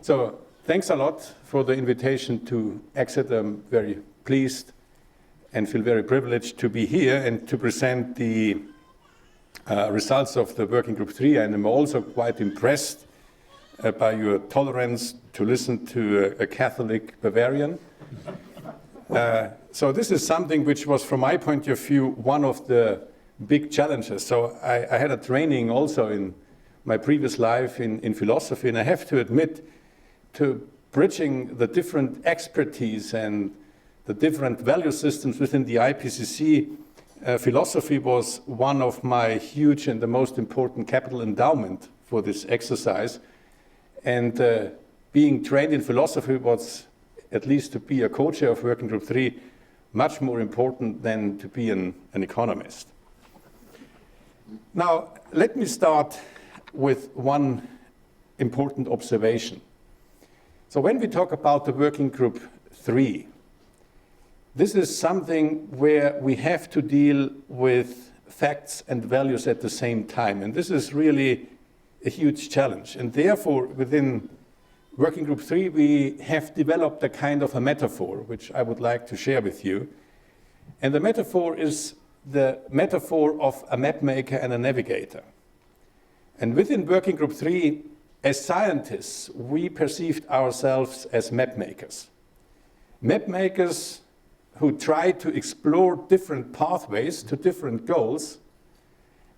So thanks a lot for the invitation to Exit. I'm very pleased and feel very privileged to be here and to present the results of the Working Group 3. And I'm also quite impressed by your tolerance to listen to a Catholic Bavarian. So this is something which was, from my point of view, one of the big challenges. So I had a training also in my previous life in philosophy, and I have to admit to bridging the different expertise and the different value systems within the IPCC, philosophy was one of my huge and the most important capital endowment for this exercise. And being trained in philosophy was, at least to be a co-chair of Working Group 3, much more important than to be an economist. Now, let me start with one important observation. So when we talk about the Working Group 3, this is something where we have to deal with facts and values at the same time. And this is really a huge challenge. And therefore, within Working Group 3, we have developed a kind of a metaphor, which I would like to share with you. And the metaphor is the metaphor of a map maker and a navigator. And within Working Group 3, as scientists, we perceived ourselves as map makers. Map makers who try to explore different pathways to different goals,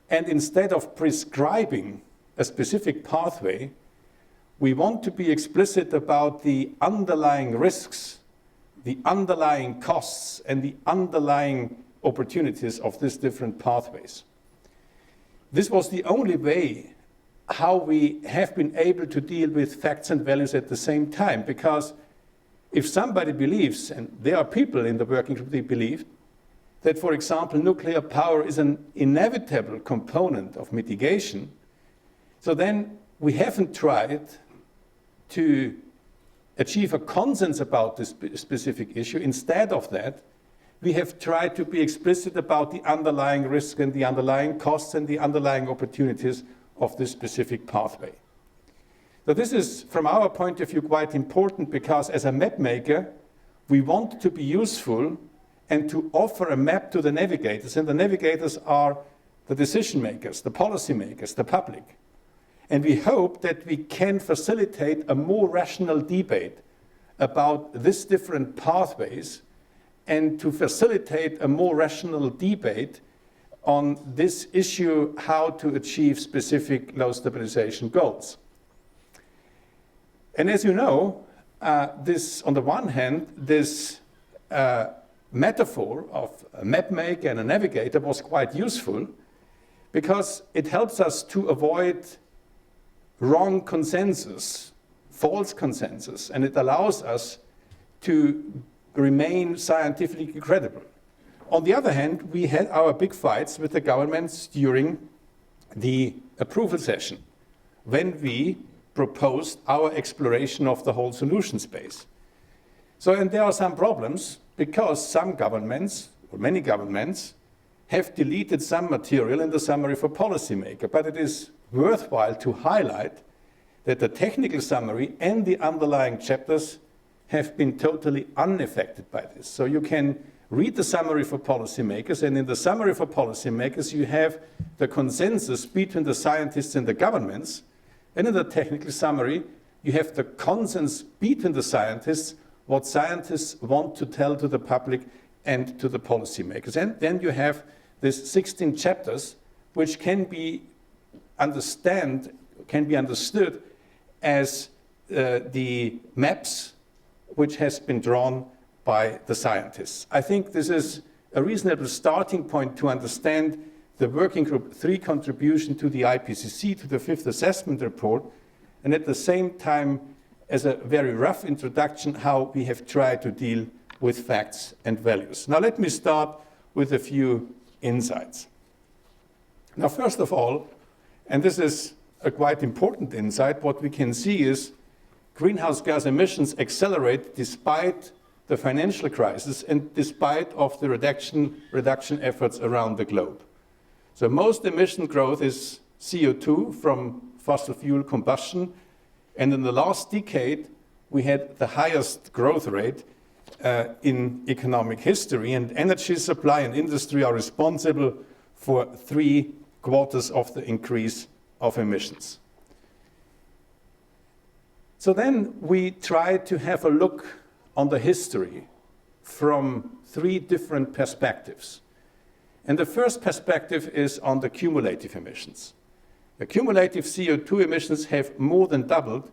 and instead of prescribing a specific pathway, we want to be explicit about the underlying risks, the underlying costs, and the underlying opportunities of these different pathways. This was the only way how we have been able to deal with facts and values at the same time, because if somebody believes, and there are people in the working group, they believe that, for example, nuclear power is an inevitable component of mitigation, so then we haven't tried to achieve a consensus about this specific issue. Instead of that, we have tried to be explicit about the underlying risk and the underlying costs and the underlying opportunities of this specific pathway. So this is, from our point of view, quite important, because as a map maker, we want to be useful and to offer a map to the navigators. And the navigators are the decision makers, the policy makers, the public. And we hope that we can facilitate a more rational debate about these different pathways and to facilitate a more rational debate on this issue, how to achieve specific low stabilization goals. And as you know, this, on the one hand, this metaphor of a map maker and a navigator was quite useful because it helps us to avoid wrong consensus, false consensus, and it allows us to remain scientifically credible. On the other hand, we had our big fights with the governments during the approval session when we proposed our exploration of the whole solution space. So, and there are some problems because some governments, or many governments, have deleted some material in the summary for policymaker, but it is worthwhile to highlight that the technical summary and the underlying chapters have been totally unaffected by this. So you can read the summary for policymakers, and in the summary for policymakers you have the consensus between the scientists and the governments, and in the technical summary you have the consensus between the scientists, what scientists want to tell to the public and to the policymakers. And then you have these 16 chapters which can be understood as the maps which has been drawn by the scientists. I think this is a reasonable starting point to understand the Working Group 3 contribution to the IPCC, to the fifth assessment report, and at the same time, as a very rough introduction, how we have tried to deal with facts and values. Now let me start with a few insights. Now first of all, and this is a quite important insight, what we can see is greenhouse gas emissions accelerate despite the financial crisis and despite of the reduction efforts around the globe. So most emission growth is CO2 from fossil fuel combustion, And in the last decade, we had the highest growth rate in economic history, and energy supply and industry are responsible for 3/4 of the increase of emissions. So then we try to have a look on the history from 3 different perspectives. And the first perspective is on the cumulative emissions. The cumulative CO2 emissions have more than doubled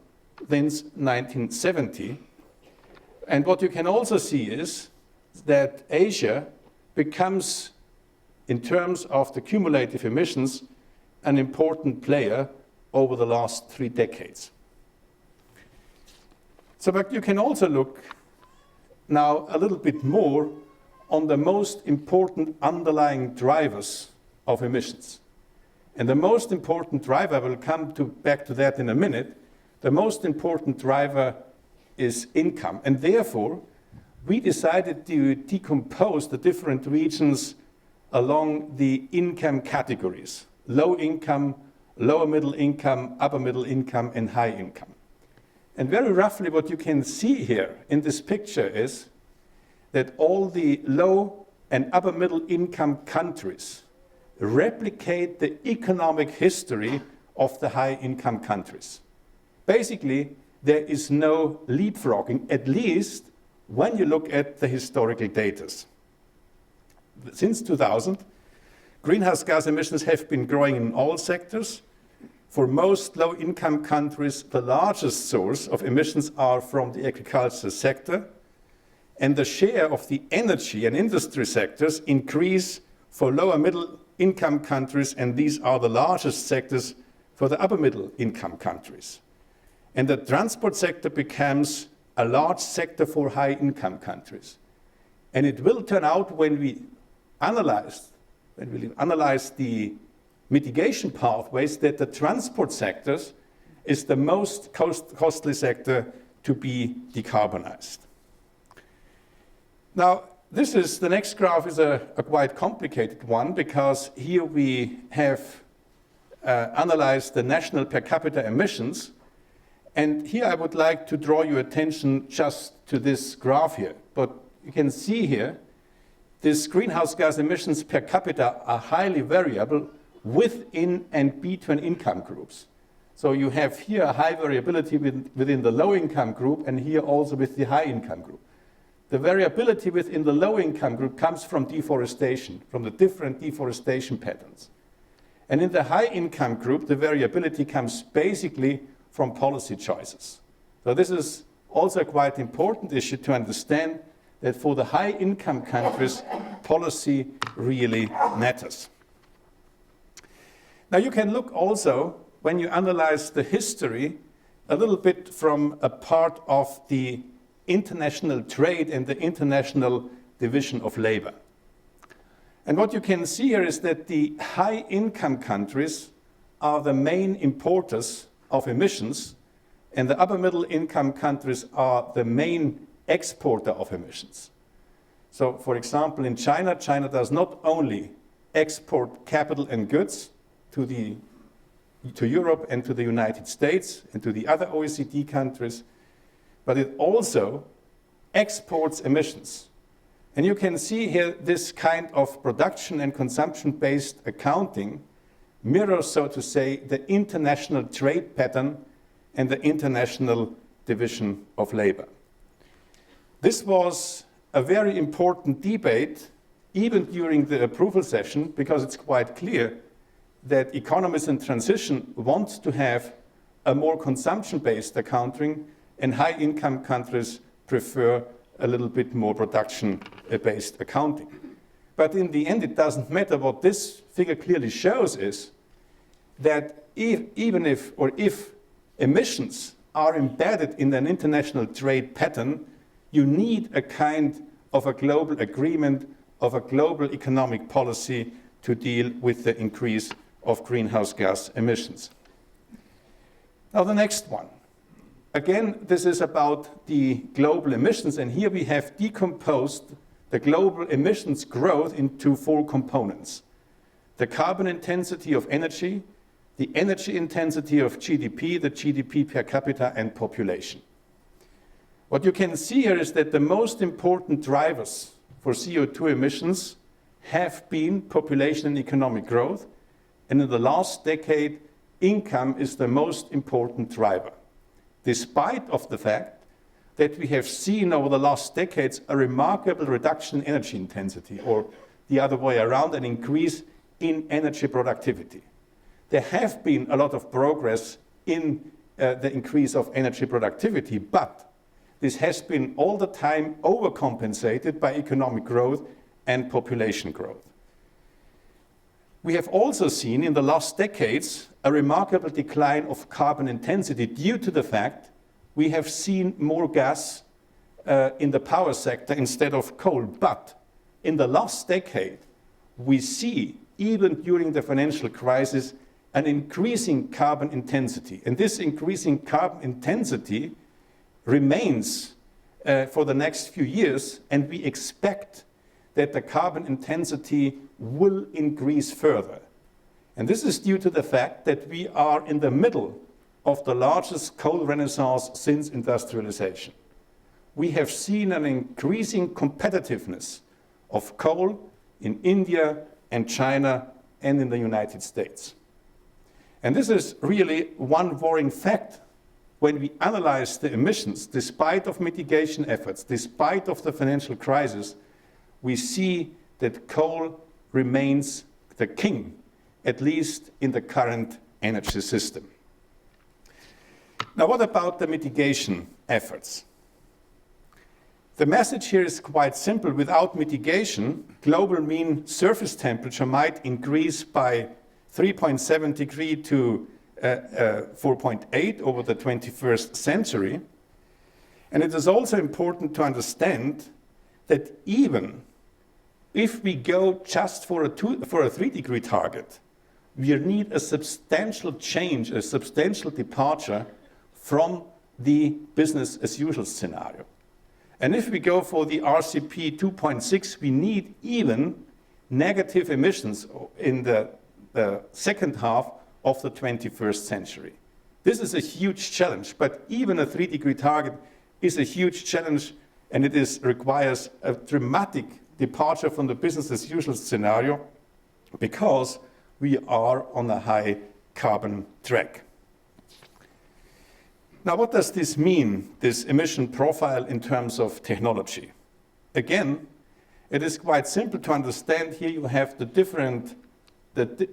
since 1970. And what you can also see is that Asia becomes, in terms of the cumulative emissions, an important player over the last 3 decades. So, but you can also look now a little bit more on the most important underlying drivers of emissions. And the most important driver, I will come back to that in a minute, the most important driver is income. And therefore, we decided to decompose the different regions along the income categories: low income, lower middle income, upper middle income, and high income. And very roughly what you can see here in this picture is that all the low and upper middle income countries replicate the economic history of the high income countries. Basically, there is no leapfrogging, at least when you look at the historical data. Since 2000, greenhouse gas emissions have been growing in all sectors. For most low-income countries, the largest source of emissions are from the agricultural sector, and the share of the energy and industry sectors increase for lower middle-income countries, and these are the largest sectors for the upper middle-income countries. And the transport sector becomes a large sector for high-income countries. And it will turn out when we analyze the mitigation pathways that the transport sectors is the most costly sector to be decarbonized. Now, the next graph is a quite complicated one, because here we have analyzed the national per capita emissions. And here I would like to draw your attention just to this graph here. But you can see here, these greenhouse gas emissions per capita are highly variable within and between income groups. So you have here a high variability within the low income group, and here also with the high income group. The variability within the low income group comes from deforestation, from the different deforestation patterns. And in the high income group, the variability comes basically from policy choices. So this is also a quite important issue to understand, that for the high income countries, policy really matters. Now you can look also, when you analyze the history, a little bit from a part of the international trade and the international division of labor. And what you can see here is that the high income countries are the main importers of emissions, and the upper middle income countries are the main exporter of emissions. So for example, in China does not only export capital and goods to Europe and to the United States and to the other OECD countries, but it also exports emissions. And you can see here this kind of production and consumption-based accounting mirrors, so to say, the international trade pattern and the international division of labor. This was a very important debate, even during the approval session, because it's quite clear that economies in transition want to have a more consumption-based accounting, and high-income countries prefer a little bit more production-based accounting. But in the end, it doesn't matter. What this figure clearly shows is that if emissions are embedded in an international trade pattern, you need a kind of a global agreement, of a global economic policy to deal with the increase of greenhouse gas emissions. Now the next one. Again, this is about the global emissions, and here we have decomposed the global emissions growth into 4 components: the carbon intensity of energy, the energy intensity of GDP, the GDP per capita, and population. What you can see here is that the most important drivers for CO2 emissions have been population and economic growth, and in the last decade, income is the most important driver, despite of the fact that we have seen over the last decades a remarkable reduction in energy intensity, or the other way around, an increase in energy productivity. There have been a lot of progress in the increase of energy productivity, but this has been all the time overcompensated by economic growth and population growth. We have also seen in the last decades a remarkable decline of carbon intensity due to the fact we have seen more gas in the power sector instead of coal. But in the last decade, we see, even during the financial crisis, an increasing carbon intensity. And this increasing carbon intensity remains for the next few years, and we expect that the carbon intensity will increase further. And this is due to the fact that we are in the middle of the largest coal renaissance since industrialization. We have seen an increasing competitiveness of coal in India and China and in the United States. And this is really one worrying fact when we analyze the emissions. Despite of mitigation efforts, despite of the financial crisis, we see that coal remains the king, at least in the current energy system. Now, what about the mitigation efforts? The message here is quite simple. Without mitigation, global mean surface temperature might increase by 3.7 degrees to 4.8 over the 21st century. And it is also important to understand that even if we go just for a 3-degree target, we need a substantial change, a substantial departure from the business as usual scenario. And if we go for the RCP 2.6, we need even negative emissions in the second half of the 21st century. This is a huge challenge, but even a 3-degree target is a huge challenge, and it requires a dramatic departure from the business as usual scenario because we are on a high carbon track. Now, what does this mean, this emission profile in terms of technology? Again, it is quite simple to understand. Here you have the different, here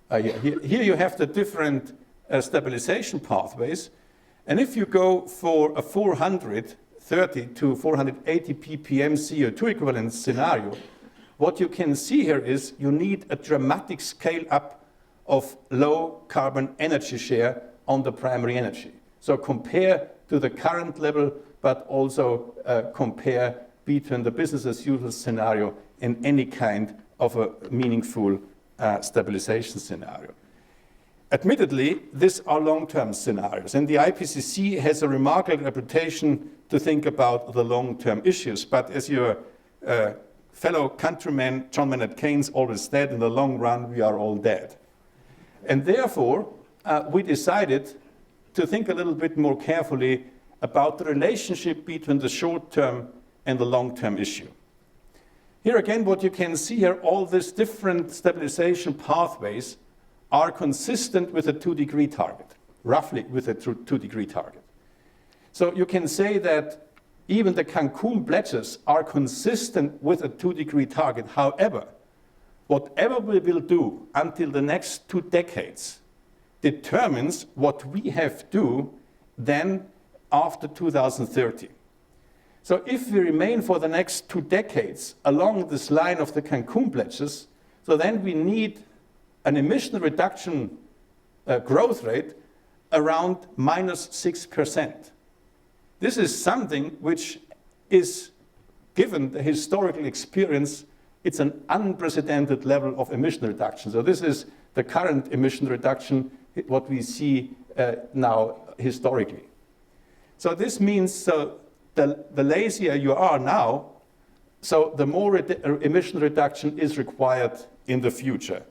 you have the different stabilization pathways. And if you go for a 430 to 480 ppm CO2 equivalent scenario, what you can see here is you need a dramatic scale up of low carbon energy share on the primary energy. So compare to the current level, but also compare between the business as usual scenario and any kind of a meaningful stabilization scenario. Admittedly, these are long-term scenarios, and the IPCC has a remarkable reputation to think about the long-term issues. But as your fellow countryman John Maynard Keynes always said, in the long run, we are all dead. And therefore, we decided to think a little bit more carefully about the relationship between the short-term and the long-term issue. Here again, what you can see here, all these different stabilization pathways are consistent with a 2-degree target, roughly with a 2-degree target. So you can say that even the Cancun pledges are consistent with a 2-degree target. However, whatever we will do until the next 2 decades determines what we have to do then after 2030. So if we remain for the next 2 decades along this line of the Cancun pledges, so then we need an emission reduction growth rate around -6%. This is something which is, given the historical experience, it's an unprecedented level of emission reduction. So this is the current emission reduction, what we see now historically. So this means the lazier you are now, so the more emission reduction is required in the future.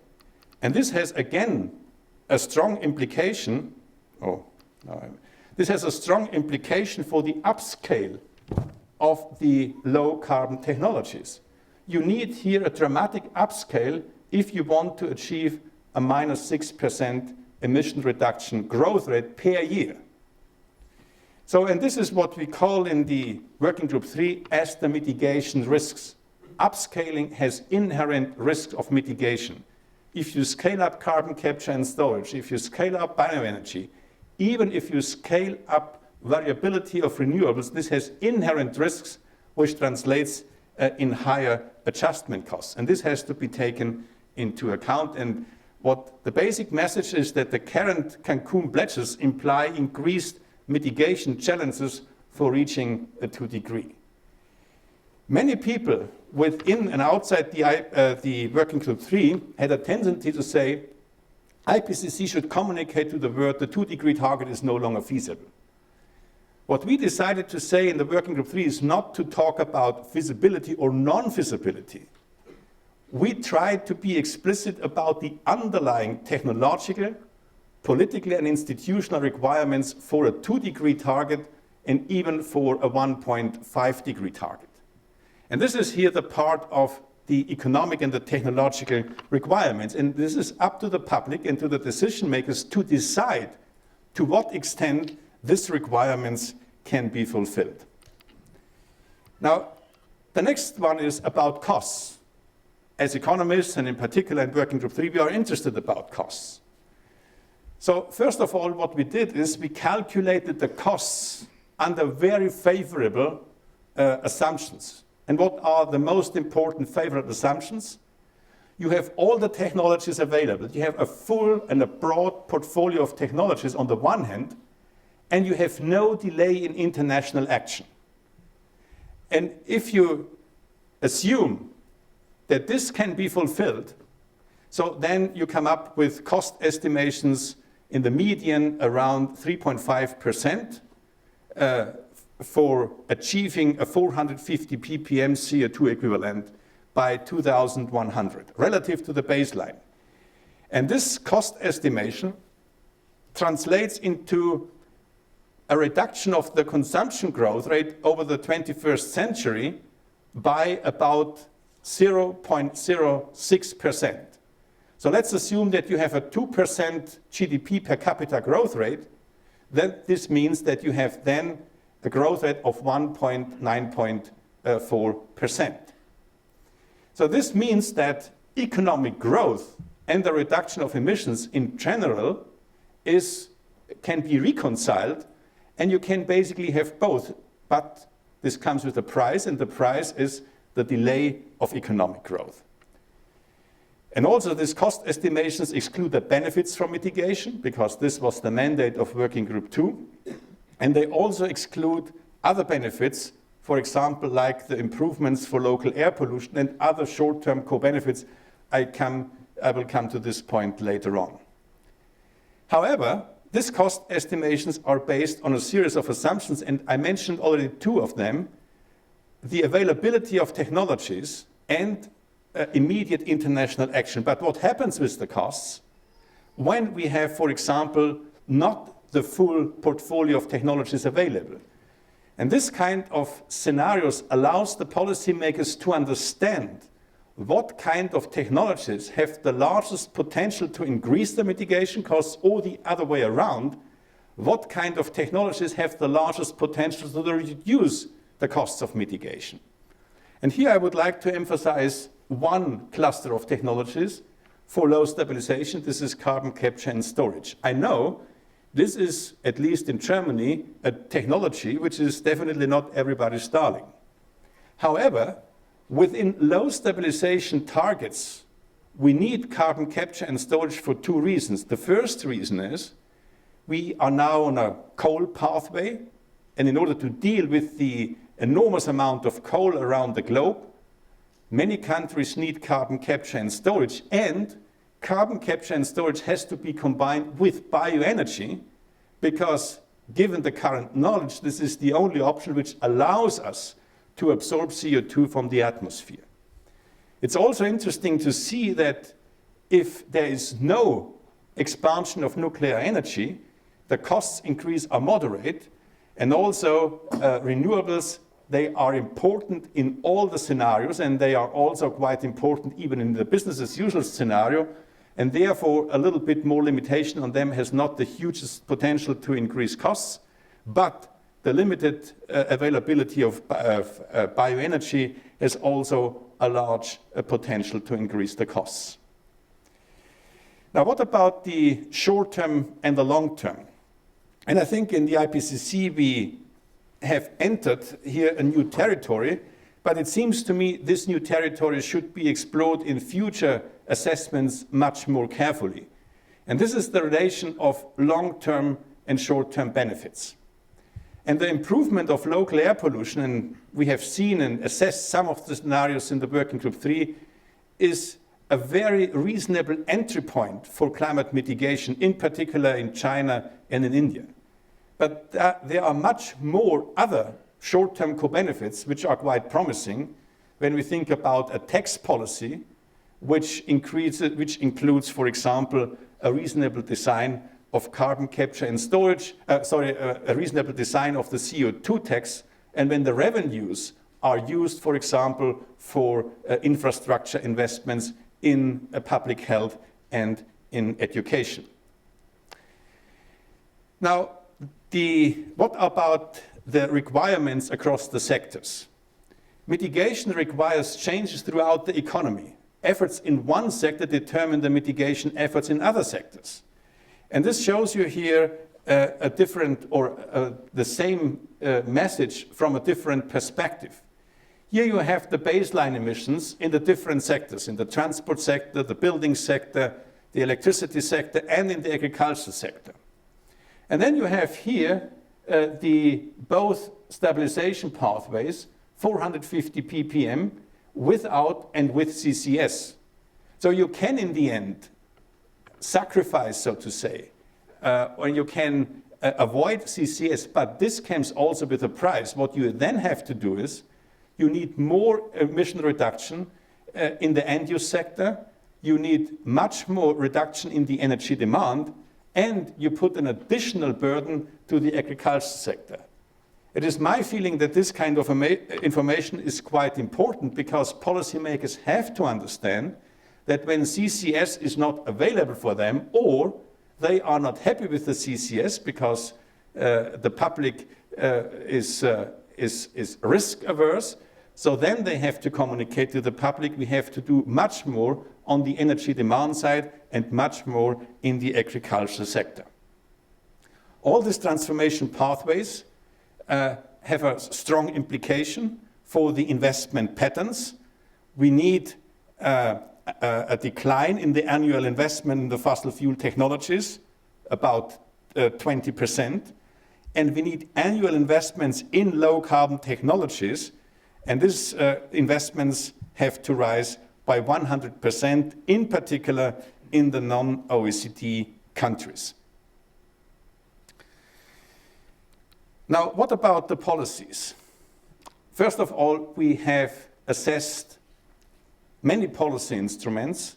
And this has again a strong implication, this has a strong implication for the upscale of the low carbon technologies. You need here a dramatic upscale if you want to achieve a -6% emission reduction growth rate per year. So, and this is what we call in the Working Group 3 as the mitigation risks. Upscaling has inherent risks of mitigation. If you scale up carbon capture and storage, if you scale up bioenergy, even if you scale up variability of renewables, this has inherent risks which translates in higher adjustment costs. And this has to be taken into account. And what the basic message is that the current Cancun pledges imply increased mitigation challenges for reaching a 2-degree. Many people within and outside the Working Group 3 had a tendency to say IPCC should communicate to the world the 2-degree target is no longer feasible. What we decided to say in the Working Group 3 is not to talk about feasibility or non-feasibility. We tried to be explicit about the underlying technological, political and institutional requirements for a 2-degree target and even for a 1.5-degree target. And this is here the part of the economic and the technological requirements. And this is up to the public and to the decision makers to decide to what extent these requirements can be fulfilled. Now, the next one is about costs. As economists, and in particular in Working Group 3, we are interested about costs. So first of all, what we did is we calculated the costs under very favorable assumptions. And what are the most important favorable assumptions? You have all the technologies available. You have a full and a broad portfolio of technologies on the one hand, and you have no delay in international action. And if you assume that this can be fulfilled, so then you come up with cost estimations in the median around 3.5% for achieving a 450 ppm CO2 equivalent by 2100, relative to the baseline. And this cost estimation translates into a reduction of the consumption growth rate over the 21st century by about 0.06%. So let's assume that you have a 2% GDP per capita growth rate. Then this means that you have then a growth rate of 1.9.4%. So this means that economic growth and the reduction of emissions in general can be reconciled, and you can basically have both. But this comes with a price, and the price is the delay of economic growth. And also these cost estimations exclude the benefits from mitigation, because this was the mandate of Working Group 2. And they also exclude other benefits, for example, like the improvements for local air pollution and other short-term co-benefits. I will come to this point later on. However, these cost estimations are based on a series of assumptions, and I mentioned already two of them: the availability of technologies and immediate international action. But what happens with the costs when we have, for example, not the full portfolio of technologies available? And this kind of scenarios allows the policymakers to understand what kind of technologies have the largest potential to increase the mitigation costs, or the other way around, what kind of technologies have the largest potential to reduce the costs of mitigation. And here I would like to emphasize one cluster of technologies for low stabilization. This is carbon capture and storage. I know this is, at least in Germany, a technology which is definitely not everybody's darling. However, within low stabilization targets, we need carbon capture and storage for two reasons. The first reason is we are now on a coal pathway, and in order to deal with the enormous amount of coal around the globe, many countries need carbon capture and storage, and carbon capture and storage has to be combined with bioenergy, because given the current knowledge, this is the only option which allows us to absorb CO2 from the atmosphere. It's also interesting to see that if there is no expansion of nuclear energy, the costs increase are moderate, and also renewables, they are important in all the scenarios, and they are also quite important even in the business as usual scenario, and therefore a little bit more limitation on them has not the hugest potential to increase costs, but the limited availability of bioenergy has also a large potential to increase the costs. Now, what about the short term and the long term? And I think in the IPCC we have entered here a new territory, but it seems to me this new territory should be explored in future assessments much more carefully. And this is the relation of long-term and short-term benefits. And the improvement of local air pollution, and we have seen and assessed some of the scenarios in the Working Group III, is a very reasonable entry point for climate mitigation, in particular in China and in India. But there are much more other short-term co-benefits which are quite promising when we think about a tax policy which includes, for example, a reasonable design of carbon capture and storage, a reasonable design of the CO2 tax, and when the revenues are used, for example, for infrastructure investments in public health and in education. Now, what about the requirements across the sectors? Mitigation requires changes throughout the economy. Efforts in one sector determine the mitigation efforts in other sectors. And this shows you here a different or the same message from a different perspective. Here you have the baseline emissions in the different sectors, in the transport sector, the building sector, the electricity sector, and in the agricultural sector. And then you have here both stabilization pathways, 450 ppm, without and with CCS. So you can, in the end, sacrifice, so to say, or you can avoid CCS, but this comes also with a price. What you then have to do is, you need more emission reduction in the end-use sector, you need much more reduction in the energy demand, and you put an additional burden to the agricultural sector. It is my feeling that this kind of information is quite important because policymakers have to understand that when CCS is not available for them, or they are not happy with the CCS because the public is risk averse, so then they have to communicate to the public. We have to do much more on the energy demand side and much more in the agricultural sector. All these transformation pathways have a strong implication for the investment patterns. We need a decline in the annual investment in the fossil fuel technologies, about 20%. And we need annual investments in low carbon technologies. And these investments have to rise by 100%, in particular in the non-OECD countries. Now, what about the policies? First of all, we have assessed many policy instruments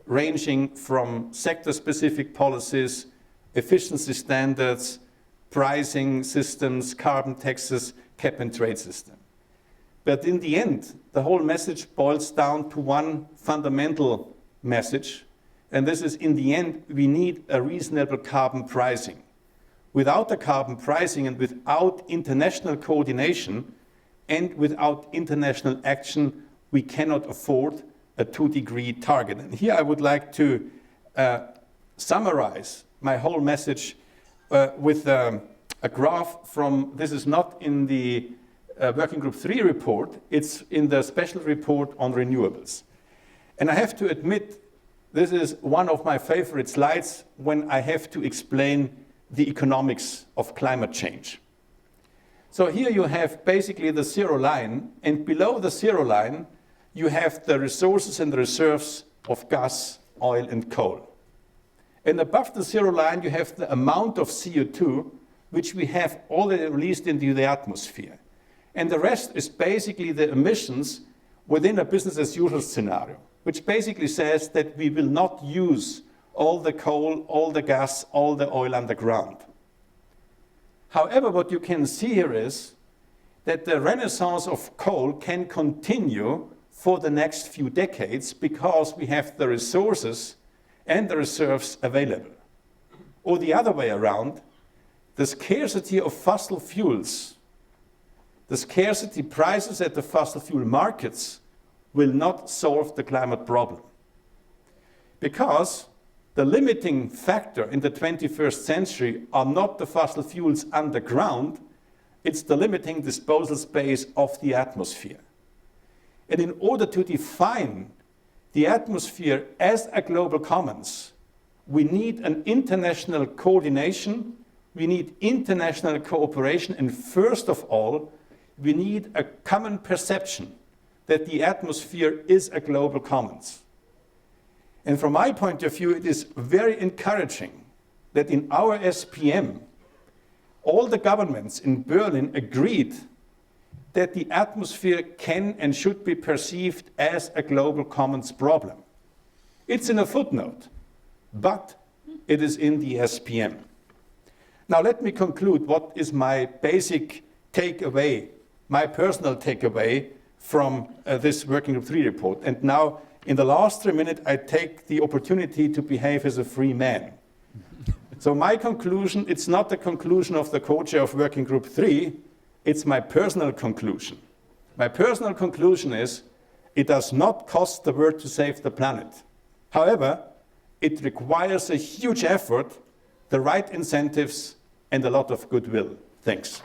ranging from sector-specific policies, efficiency standards, pricing systems, carbon taxes, cap and trade system. But in the end, the whole message boils down to one fundamental message, and this is, in the end, we need a reasonable carbon pricing. Without the carbon pricing and without international coordination and without international action, we cannot afford a 2-degree target. And here I would like to summarize my whole message with a graph from, this is not in the Working Group III report, it's in the special report on renewables. And I have to admit, this is one of my favorite slides when I have to explain the economics of climate change. So here you have basically the zero line, and below the zero line, you have the resources and reserves of gas, oil, and coal. And above the zero line, you have the amount of CO2 which we have already released into the atmosphere. and the rest is basically the emissions within a business as usual scenario, which basically says that we will not use all the coal, all the gas, all the oil underground. However, what you can see here is that the renaissance of coal can continue for the next few decades because we have the resources and the reserves available. Or the other way around, the scarcity of fossil fuels, the scarcity prices at the fossil fuel markets will not solve the climate problem. Because the limiting factor in the 21st century are not the fossil fuels underground, it's the limiting disposal space of the atmosphere. And in order to define the atmosphere as a global commons, we need an international coordination, we need international cooperation, and first of all, we need a common perception that the atmosphere is a global commons. And from my point of view, it is very encouraging that in our SPM, all the governments in Berlin agreed that the atmosphere can and should be perceived as a global commons problem. It's in a footnote, but it is in the SPM. Now let me conclude what is my basic takeaway, my personal takeaway from this Working Group 3 report. And now, in the last 3 minutes, I take the opportunity to behave as a free man. So my conclusion, it's not the conclusion of the co-chair of Working Group 3, it's my personal conclusion. My personal conclusion is, it does not cost the world to save the planet. However, it requires a huge effort, the right incentives, and a lot of goodwill. Thanks.